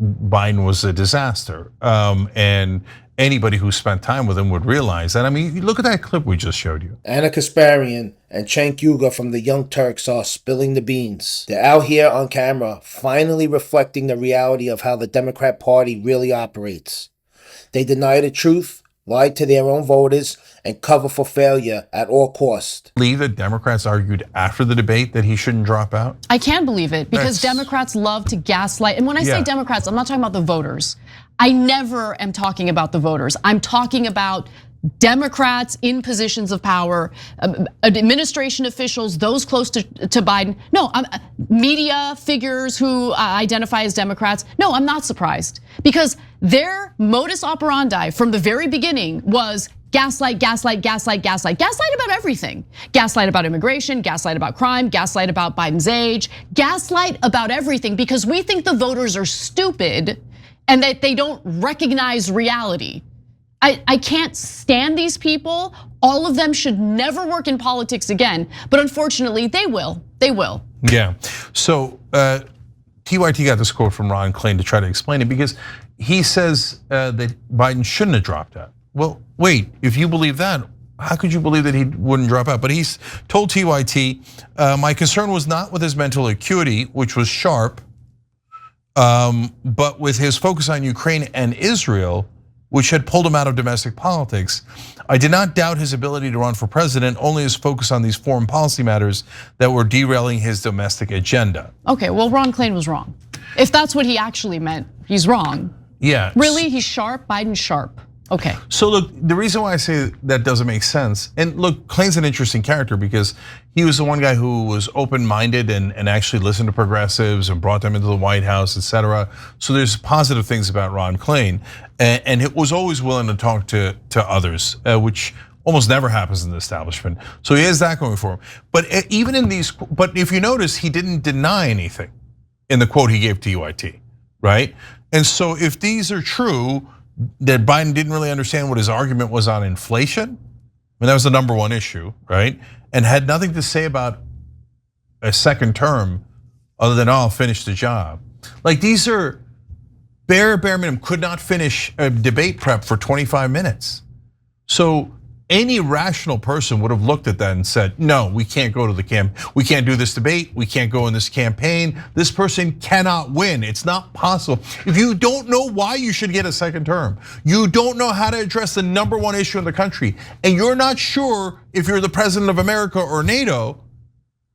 Biden was a disaster. And anybody who spent time with him would realize that. I mean, look at that clip we just showed you. Anna Kasparian and Cenk Uygur from the Young Turks are spilling the beans. They're out here on camera, finally reflecting the reality of how the Democrat Party really operates. They deny the truth, lie to their own voters, and cover for failure at all costs. Believe that Democrats argued after the debate that he shouldn't drop out? I can believe it because Democrats love to gaslight. And when I say Democrats, I'm not talking about the voters. I never am talking about the voters. I'm talking about Democrats in positions of power, administration officials, those close to Biden. No, media figures who identify as Democrats. No, I'm not surprised because their modus operandi from the very beginning was gaslight, gaslight, gaslight, gaslight, gaslight about everything. Gaslight about immigration, gaslight about crime, gaslight about Biden's age, gaslight about everything because we think the voters are stupid and that they don't recognize reality. I can't stand these people. All of them should never work in politics again, but unfortunately they will. They will. Yeah, so TYT got this quote from Ron Klain to try to explain it because he says that Biden shouldn't have dropped out. Well, wait, if you believe that, how could you believe that he wouldn't drop out? But he's told TYT, my concern was not with his mental acuity, which was sharp, but with his focus on Ukraine and Israel, which had pulled him out of domestic politics. I did not doubt his ability to run for president, only his focus on these foreign policy matters that were derailing his domestic agenda. Okay, well, Ron Klain was wrong. If that's what he actually meant, he's wrong. Yeah. Really, he's sharp, Biden's sharp. Okay. So look, the reason why I say that doesn't make sense, and look, Klain's an interesting character because he was the one guy who was open-minded and actually listened to progressives and brought them into the White House, etc. So there's positive things about Ron Klain, and it was always willing to talk to others, which almost never happens in the establishment. So he has that going for him. But even in these, but if you notice, he didn't deny anything in the quote he gave to TYT, right? And so if these are true, that Biden didn't really understand what his argument was on inflation. I mean, that was the #1 issue, right? And had nothing to say about a second term other than, oh, I'll finish the job. Like these are bare minimum, could not finish a debate prep for 25 minutes. So any rational person would have looked at that and said, no, we can't go to the camp. We can't do this debate. We can't go in this campaign. This person cannot win. It's not possible. If you don't know why you should get a second term, you don't know how to address the #1 issue in the country, and you're not sure if you're the president of America or NATO,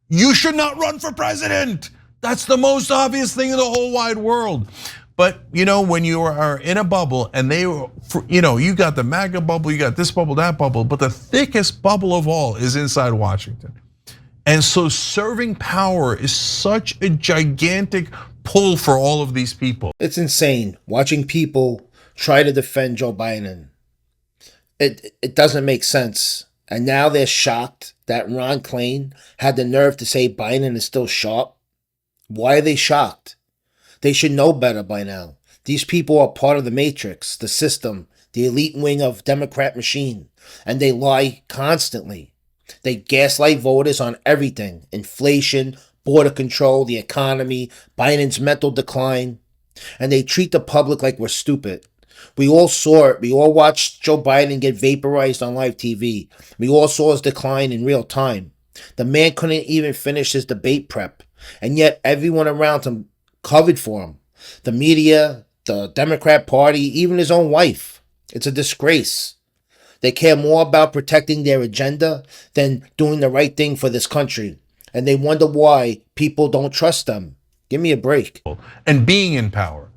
you should not run for president. That's the most obvious thing in the whole wide world. But when you are in a bubble and you got the MAGA bubble, you got this bubble, that bubble, but the thickest bubble of all is inside Washington. And so serving power is such a gigantic pull for all of these people. It's insane watching people try to defend Joe Biden. It doesn't make sense. And now they're shocked that Ron Klain had the nerve to say Biden is still sharp. Why are they shocked? They should know better by now. These people are part of the matrix, the system, the elite wing of Democrat machine, and they lie constantly. They gaslight voters on everything: inflation, border control, the economy, Biden's mental decline, and they treat the public like we're stupid. We all saw it. We all watched Joe Biden get vaporized on live TV. We all saw his decline in real time. The man couldn't even finish his debate prep, and yet everyone around him covered for him. The media, the Democrat Party, even his own wife. It's a disgrace. They care more about protecting their agenda than doing the right thing for this country. And they wonder why people don't trust them. Give me a break. And being in power,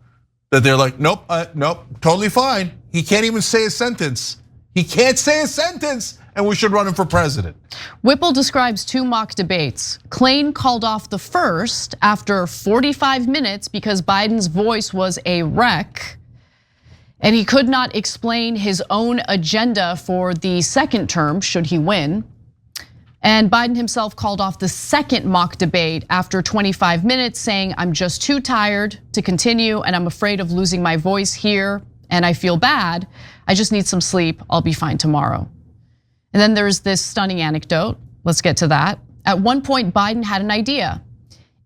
that they're like, nope, nope, totally fine. He can't even say a sentence. He can't say a sentence, and we should run him for president. Whipple describes 2 mock debates. Klain called off the first after 45 minutes because Biden's voice was a wreck, and he could not explain his own agenda for the second term should he win. And Biden himself called off the second mock debate after 25 minutes, saying, I'm just too tired to continue, and I'm afraid of losing my voice here, and I feel bad. I just need some sleep. I'll be fine tomorrow. And then there's this stunning anecdote. Let's get to that. At one point, Biden had an idea.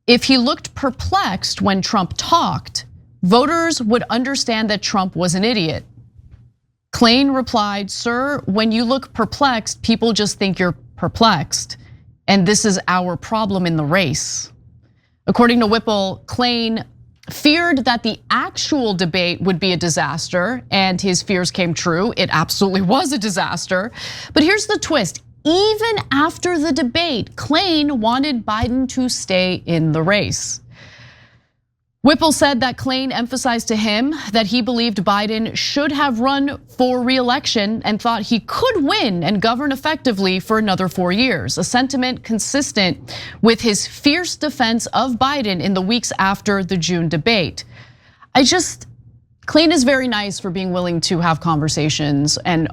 If he looked perplexed when Trump talked, voters would understand that Trump was an idiot. Klain replied, "Sir, when you look perplexed, people just think you're perplexed. And this is our problem in the race." According to Whipple, Klain feared that the actual debate would be a disaster, and his fears came true. It absolutely was a disaster. But here's the twist. Even after the debate, Klain wanted Biden to stay in the race. Whipple said that Klain emphasized to him that he believed Biden should have run for re-election and thought he could win and govern effectively for another 4 years, a sentiment consistent with his fierce defense of Biden in the weeks after the June debate. Klain is very nice for being willing to have conversations and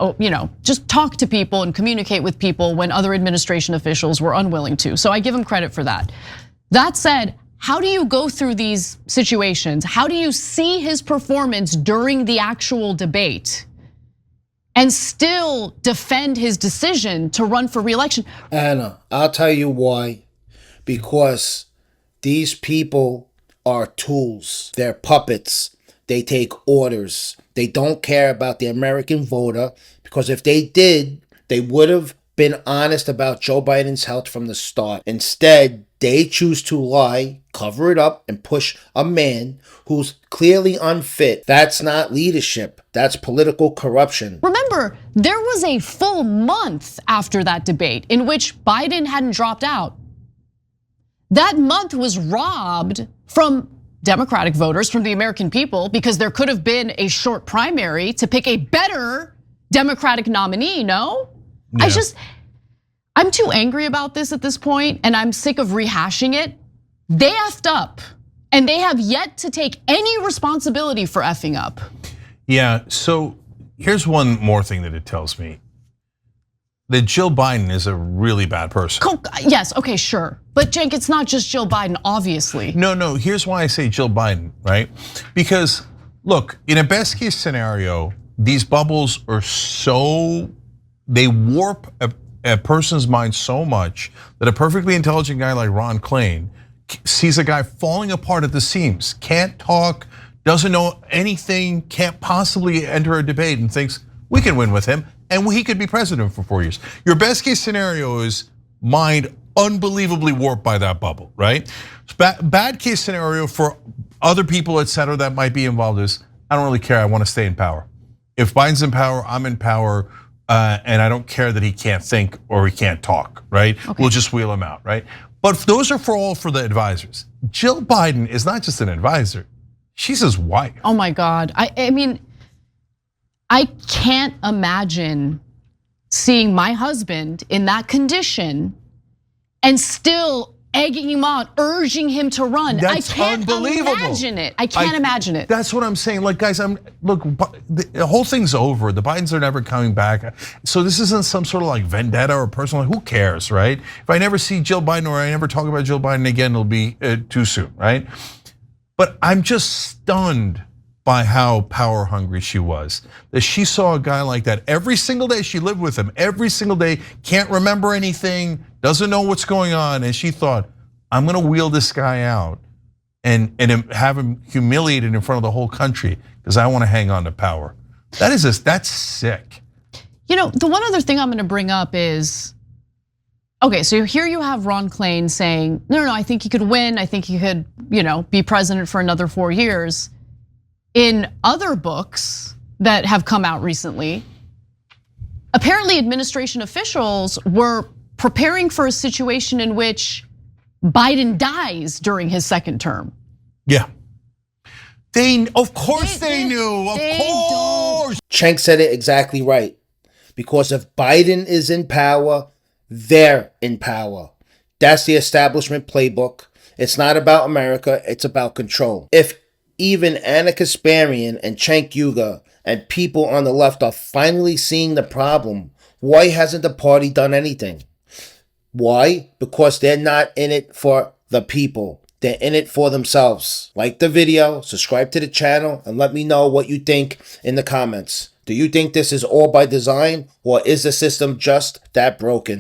just talk to people and communicate with people when other administration officials were unwilling to. So I give him credit for that. That said, how do you go through these situations? How do you see his performance during the actual debate and still defend his decision to run for re-election? Anna, I'll tell you why. Because these people are tools. They're puppets. They take orders. They don't care about the American voter, because if they did, they would have been honest about Joe Biden's health from the start. Instead, they choose to lie, cover it up, and push a man who's clearly unfit. That's not leadership. That's political corruption. Remember, there was a full month after that debate in which Biden hadn't dropped out. That month was robbed from Democratic voters, from the American people, because there could have been a short primary to pick a better Democratic nominee, no? Yeah. I'm too angry about this at this point, and I'm sick of rehashing it. They effed up, and they have yet to take any responsibility for effing up. Yeah, so here's one more thing that it tells me. That Jill Biden is a really bad person. Yes, okay, sure. But Cenk, it's not just Jill Biden, obviously. No, here's why I say Jill Biden, right? Because look, in a best case scenario, these bubbles are they warp a person's mind so much that a perfectly intelligent guy like Ron Klain sees a guy falling apart at the seams, can't talk, doesn't know anything, can't possibly enter a debate, and thinks we can win with him and he could be president for 4 years. Your best case scenario is mind unbelievably warped by that bubble, right? Bad case scenario for other people, et cetera, that might be involved is, I don't really care, I wanna stay in power. If Biden's in power, I'm in power. And I don't care that he can't think or he can't talk, right? Okay. We'll just wheel him out, right? But those are all for the advisors. Jill Biden is not just an advisor, she's his wife. Oh my God, I mean, I can't imagine seeing my husband in that condition and still egging him on, urging him to run. That's I can't imagine it. I can't imagine it. That's what I'm saying. Like, guys, look, the whole thing's over. The Bidens are never coming back. So this isn't some sort of like vendetta or personal. Who cares, right? If I never see Jill Biden or I never talk about Jill Biden again, it'll be too soon, right? But I'm just stunned by how power hungry she was. That she saw a guy like that every single day. She lived with him every single day, can't remember anything, doesn't know what's going on. And she thought, I'm gonna wheel this guy out and have him humiliated in front of the whole country because I wanna hang on to power. That's sick. The one other thing I'm gonna bring up is, okay, so here you have Ron Klain saying, no, I think he could win. I think he could, be president for another 4 years. In other books that have come out recently, apparently administration officials were preparing for a situation in which Biden dies during his second term. Yeah. Of course they knew, of course. Cenk said it exactly right. Because if Biden is in power, they're in power. That's the establishment playbook. It's not about America, it's about control. If even Anna Kasparian and Cenk Uygur and people on the left are finally seeing the problem, why hasn't the party done anything? Why? Because they're not in it for the people. They're in it for themselves. Like the video, subscribe to the channel, and let me know what you think in the comments. Do you think this is all by design, or is the system just that broken?